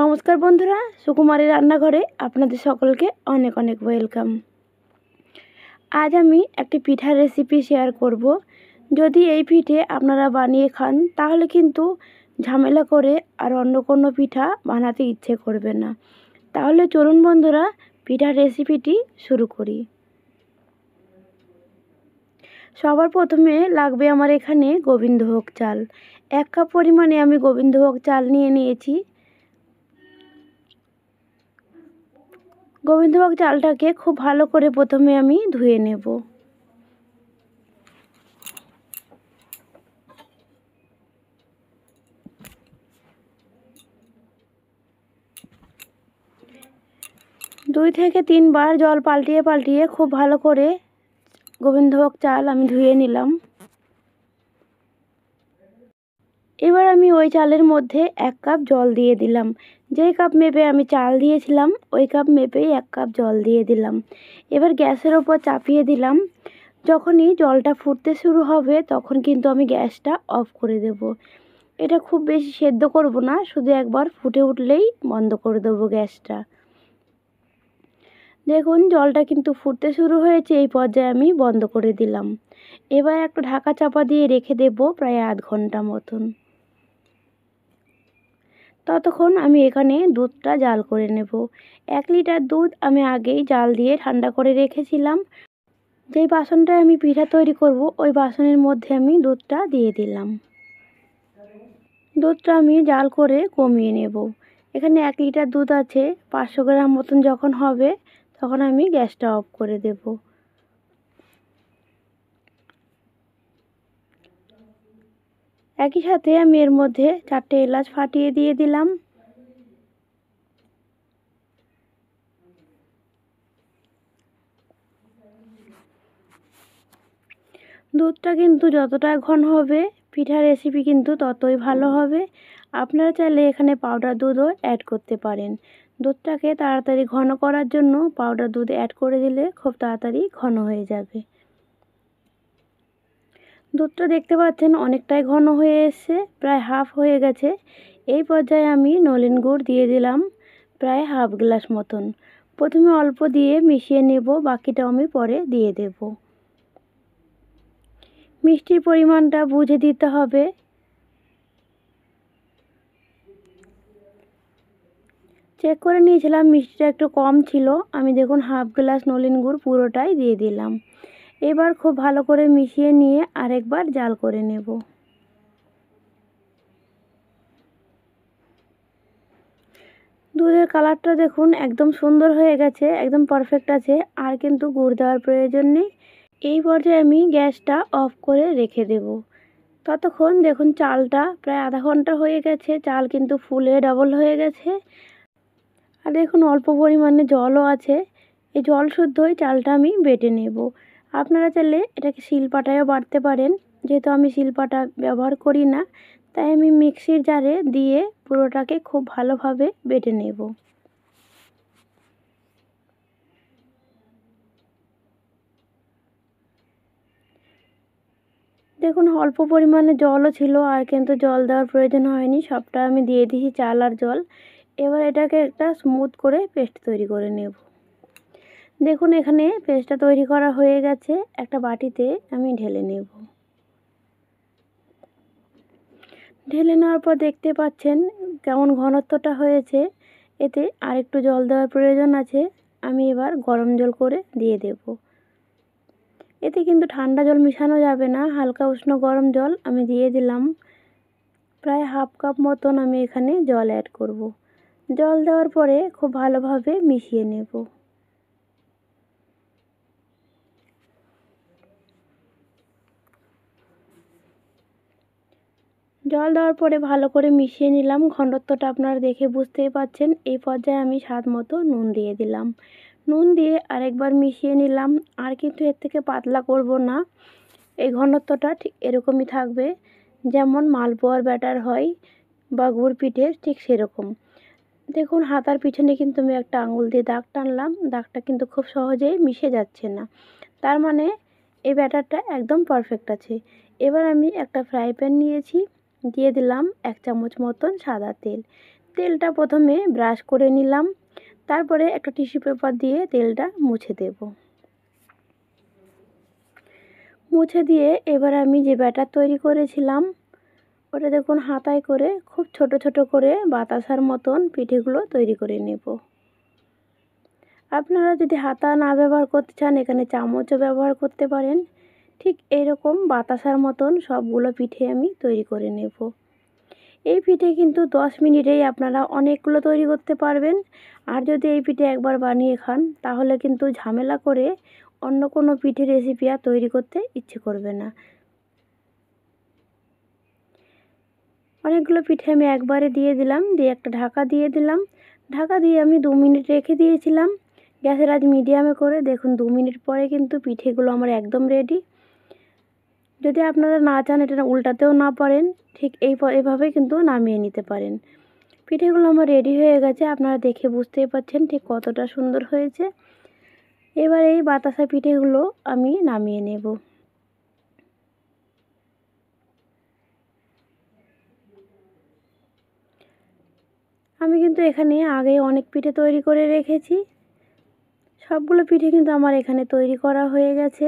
নমস্কার বন্ধুরা, সুকুমারী রান্নাঘরে আপনাদের সকলকে অনেক অনেক ওয়েলকাম। আজ আমি একটি পিঠার রেসিপি শেয়ার করব। যদি এই পিঠে আপনারা বানিয়ে খান তাহলে কিন্তু ঝামেলা করে আর অন্য কোনো পিঠা বানাতে ইচ্ছে করবে না। তাহলে চলুন বন্ধুরা, পিঠার রেসিপিটি শুরু করি। সবার প্রথমে লাগবে আমার এখানে গোবিন্দভোগ চাল। 1 কাপ পরিমাণে আমি গোবিন্দভোগ চাল নিয়ে নিয়েছি। গোবিন্দভোগ চালটাকে খুব ভালো করে প্রথমে আমি ধুয়ে নেব। দুই থেকে 3 বার জল পাল্টিয়ে পাল্টিয়ে খুব ভালো করে গোবিন্দভোগ চাল আমি ধুয়ে নিলাম। এবার আমি ওই চালের মধ্যে 1 কাপ জল দিয়ে দিলাম। যেই কাপ মেপে আমি চাল দিয়েছিলাম ওই কাপ মেপেই 1 কাপ জল দিয়ে দিলাম। এবার গ্যাসের ওপর চাপিয়ে দিলাম। যখনই জলটা ফুটতে শুরু হবে তখন কিন্তু আমি গ্যাসটা অফ করে দেব। এটা খুব বেশি সেদ্ধ করব না, শুধু একবার ফুটে উঠলেই বন্ধ করে দেবো গ্যাসটা। দেখুন জলটা কিন্তু ফুটতে শুরু হয়েছে, এই পর্যায়ে আমি বন্ধ করে দিলাম। এবার একটা ঢাকা চাপা দিয়ে রেখে দেব প্রায় আধ ঘন্টা মতন। ততক্ষণ আমি এখানে দুধটা জাল করে নেব। 1 লিটার দুধ আমি আগেই জাল দিয়ে ঠান্ডা করে রেখেছিলাম। যেই বাসনটায় আমি পিঠা তৈরি করব ওই বাসনের মধ্যে আমি দুধটা দিয়ে দিলাম। দুধটা আমি জাল করে কমিয়ে নেব। এখানে 1 লিটার দুধ আছে, 500 গ্রাম মতন যখন হবে তখন আমি গ্যাসটা অফ করে দেব। একই সাথে আমি এর মধ্যে 4টে এলাচ ফাটিয়ে দিয়ে দিলাম। দুধটা কিন্তু যতটা ঘন হবে পিঠার রেসিপি কিন্তু ততই ভালো হবে। আপনারা চাইলে এখানে পাউডার দুধও অ্যাড করতে পারেন। দুধটাকে তাড়াতাড়ি ঘন করার জন্য পাউডার দুধ অ্যাড করে দিলে খুব তাড়াতাড়ি ঘন হয়ে যাবে। দুধটা দেখতে পাচ্ছেন অনেকটাই ঘন হয়ে এসছে, প্রায় হাফ হয়ে গেছে। এই পর্যায়ে আমি নলেন গুড় দিয়ে দিলাম প্রায় হাফ গ্লাস মতন। প্রথমে অল্প দিয়ে মিশিয়ে নেব, বাকিটা আমি পরে দিয়ে দেব। মিষ্টির পরিমাণটা বুঝে দিতে হবে। চেক করে নিয়েছিলাম মিষ্টিটা একটু কম ছিল, আমি দেখুন হাফ গ্লাস নলেন গুড় পুরোটাই দিয়ে দিলাম। এবার খুব ভালো করে মিশিয়ে নিয়ে আরেকবার জাল করে নেব। দুধের কালারটা দেখুন একদম সুন্দর হয়ে গেছে, একদম পারফেক্ট আছে, আর কিন্তু গুড় দেওয়ার প্রয়োজন নেই। এই পর্যায়ে আমি গ্যাসটা অফ করে রেখে দেব। ততক্ষণ দেখুন চালটা প্রায় আধা ঘন্টা হয়ে গেছে, চাল কিন্তু ফুলে ডাবল হয়ে গেছে। আর দেখুন অল্প পরিমাণে জলও আছে। এই জল শুদ্ধই চালটা আমি বেটে নেব। আপনারা চাইলে এটাকে শিলপাটায়ও বাটতে পারেন, যেহেতু আমি শিলপাটা ব্যবহার করি না তাই আমি মিক্সির জারে দিয়ে পুরোটাকে খুব ভালোভাবে বেটে নেব। দেখুন অল্প পরিমাণে জলও ছিল, আর কিন্তু জল দেওয়ার প্রয়োজন হয়নি, সবটা আমি দিয়ে দিয়েছি চাল আর জল। এবার এটাকে একটা স্মুথ করে পেস্ট তৈরি করে নেব। দেখুন এখানে পেস্টটা তৈরি করা হয়ে গেছে, একটা বাটিতে আমি ঢেলে নেব। ঢেলে নেওয়ার পর দেখতে পাচ্ছেন কেমন ঘনত্বটা হয়েছে। এতে আরেকটু জল দেওয়ার প্রয়োজন আছে, আমি এবার গরম জল করে দিয়ে দেব। এতে কিন্তু ঠান্ডা জল মেশানো যাবে না, হালকা উষ্ণ গরম জল আমি দিয়ে দিলাম। প্রায় হাফ কাপ মতন আমি এখানে জল অ্যাড করব। জল দেওয়ার পরে খুব ভালোভাবে মিশিয়ে নেব। জল দেওয়ার পরে ভালো করে মিশিয়ে নিলাম। ঘনত্বটা আপনারা দেখে বুঝতেই পাচ্ছেন। এই পর্যায়ে আমি স্বাদ মতো নুন দিয়ে দিলাম। নুন দিয়ে আরেকবার মিশিয়ে নিলাম। আর কিন্তু এর থেকে পাতলা করব না, এই ঘনত্বটা ঠিক এরকমই থাকবে, যেমন মালপোয়ার ব্যাটার হয় বা গুড় পিঠের ঠিক সেরকম। দেখুন হাতার পিছনে কিন্তু আমি একটা আঙুল দিয়ে দাগ টানলাম, দাগটা কিন্তু খুব সহজেই মিশে যাচ্ছে না, তার মানে এই ব্যাটারটা একদম পারফেক্ট আছে। এবার আমি একটা ফ্রাই প্যান নিয়েছি, দিয়ে দিলাম 1 চামচ মতন সাদা তেল। তেলটা প্রথমে ব্রাশ করে নিলাম, তারপরে একটা টিস্যু পেপার দিয়ে তেলটা মুছে দেব। মুছে দিয়ে এবার আমি যে ব্যাটার তৈরি করেছিলাম ওটা দেখুন হাতায় করে খুব ছোট ছোট করে বাতাসার মতন পিঠেগুলো তৈরি করে নেব। আপনারা যদি হাতা না ব্যবহার করতে চান এখানে চামচও ব্যবহার করতে পারেন। ঠিক এরকম বাতাসার মতন সবগুলো পিঠে আমি তৈরি করে নেব। এই পিঠে কিন্তু 10 মিনিটেই আপনারা অনেকগুলো তৈরি করতে পারবেন। আর যদি এই পিঠে একবার বানিয়ে খান তাহলে কিন্তু ঝামেলা করে অন্য কোনো পিঠে রেসিপি আর তৈরি করতে ইচ্ছে করবে না। অনেকগুলো পিঠে আমি একবারে দিয়ে দিলাম, দিয়ে একটা ঢাকা দিয়ে দিলাম। ঢাকা দিয়ে আমি 2 মিনিট রেখে দিয়েছিলাম গ্যাসের আঁচ মিডিয়ামে করে। দেখুন 2 মিনিট পরে কিন্তু পিঠেগুলো আমার একদম রেডি। যদি আপনারা না চান এটা উল্টাতেও না পারেন, ঠিক এইভাবেই কিন্তু নামিয়ে নিতে পারেন। পিঠেগুলো আমার রেডি হয়ে গেছে, আপনারা দেখে বুঝতেই পারছেন ঠিক কতটা সুন্দর হয়েছে। এবার এই বাতাসা পিঠেগুলো আমি নামিয়ে নেব। আমি কিন্তু এখানে আগে অনেক পিঠে তৈরি করে রেখেছি। সবগুলো পিঠে কিন্তু আমার এখানে তৈরি করা হয়ে গেছে।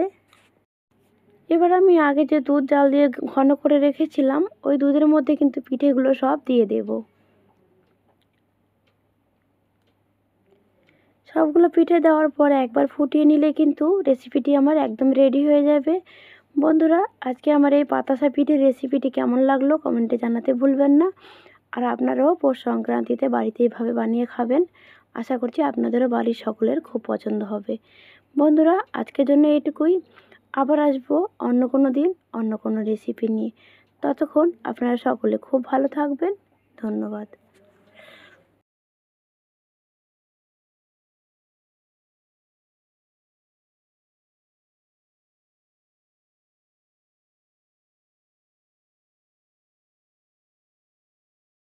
এবার আমি আগে যে দুধ জাল দিয়ে ঘন করে রেখেছিলাম ওই দুধের মধ্যে কিন্তু পিঠেগুলো সব দিয়ে দেব। সবগুলো পিঠে দেওয়ার পর একবার ফুটিয়ে নিলে কিন্তু রেসিপিটি আমার একদম রেডি হয়ে যাবে। বন্ধুরা, আজকে আমার এই বাতাসা পিঠের রেসিপিটি কেমন লাগলো কমেন্টে জানাতে ভুলবেন না। আর আপনারাও পৌষ সংক্রান্তিতে বাড়িতে এইভাবে বানিয়ে খাবেন। আশা করছি আপনাদেরও বাড়ির সকলের খুব পছন্দ হবে। বন্ধুরা, আজকের জন্য এইটুকুই। আবার আসবো অন্য কোনো দিন অন্য কোনো রেসিপি নিয়ে। ততক্ষণ আপনারা সকলে খুব ভালো থাকবেন। ধন্যবাদ।